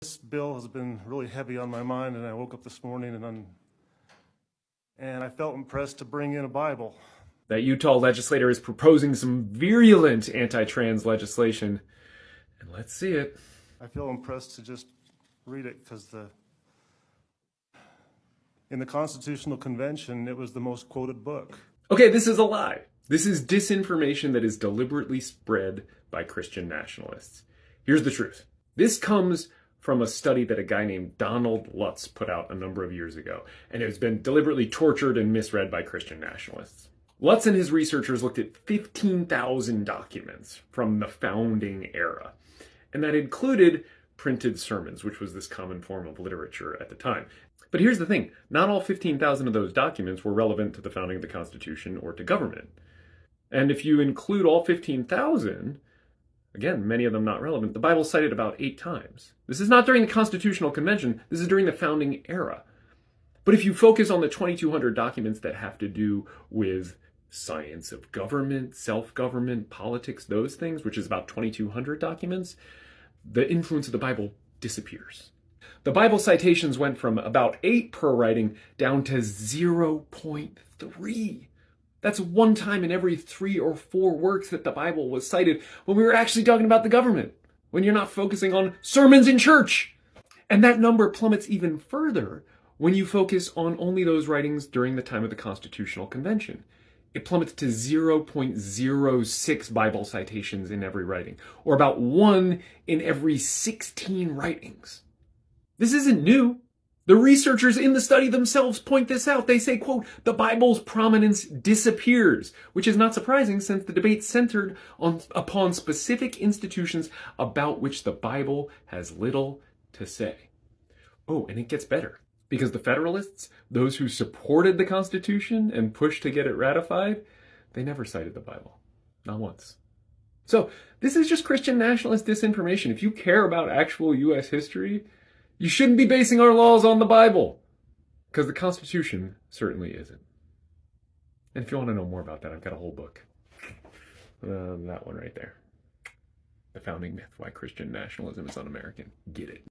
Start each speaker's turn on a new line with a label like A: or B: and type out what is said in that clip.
A: This bill has been really heavy on my mind, and I woke up this morning and I felt impressed to bring in a Bible.
B: That Utah legislator is proposing some virulent anti-trans legislation, and let's see it.
A: I feel impressed to just read it because in the Constitutional Convention, it was the most quoted book.
B: Okay, this is a lie. This is disinformation that is deliberately spread by Christian nationalists. Here's the truth. This comes from a study that a guy named Donald Lutz put out a number of years ago, and it has been deliberately tortured and misread by Christian nationalists. Lutz and his researchers looked at 15,000 documents from the founding era, and that included printed sermons, which was this common form of literature at the time. But here's the thing, not all 15,000 of those documents were relevant to the founding of the Constitution or to government. And if you include all 15,000, again, many of them not relevant, the Bible's cited about 8 times. This is not during the Constitutional Convention, this is during the founding era. But if you focus on the 2,200 documents that have to do with science of government, self-government, politics, those things, which is about 2,200 documents, the influence of the Bible disappears. The Bible citations went from about 8 per writing down to 0.3. That's one time in every 3 or 4 works that the Bible was cited when we were actually talking about the government, when you're not focusing on sermons in church. And that number plummets even further when you focus on only those writings during the time of the Constitutional Convention. It plummets to 0.06 Bible citations in every writing, or about 1 in every 16 writings. This isn't new. The researchers in the study themselves point this out. They say, quote, the Bible's prominence disappears, which is not surprising since the debate centered upon specific institutions about which the Bible has little to say. Oh, and it gets better, because the Federalists, those who supported the Constitution and pushed to get it ratified, they never cited the Bible. Not once. So this is just Christian nationalist disinformation. If you care about actual U.S. history, you shouldn't be basing our laws on the Bible, because the Constitution certainly isn't. And if you want to know more about that, I've got a whole book. That one right there. The Founding Myth, Why Christian Nationalism is Un-American. Get it.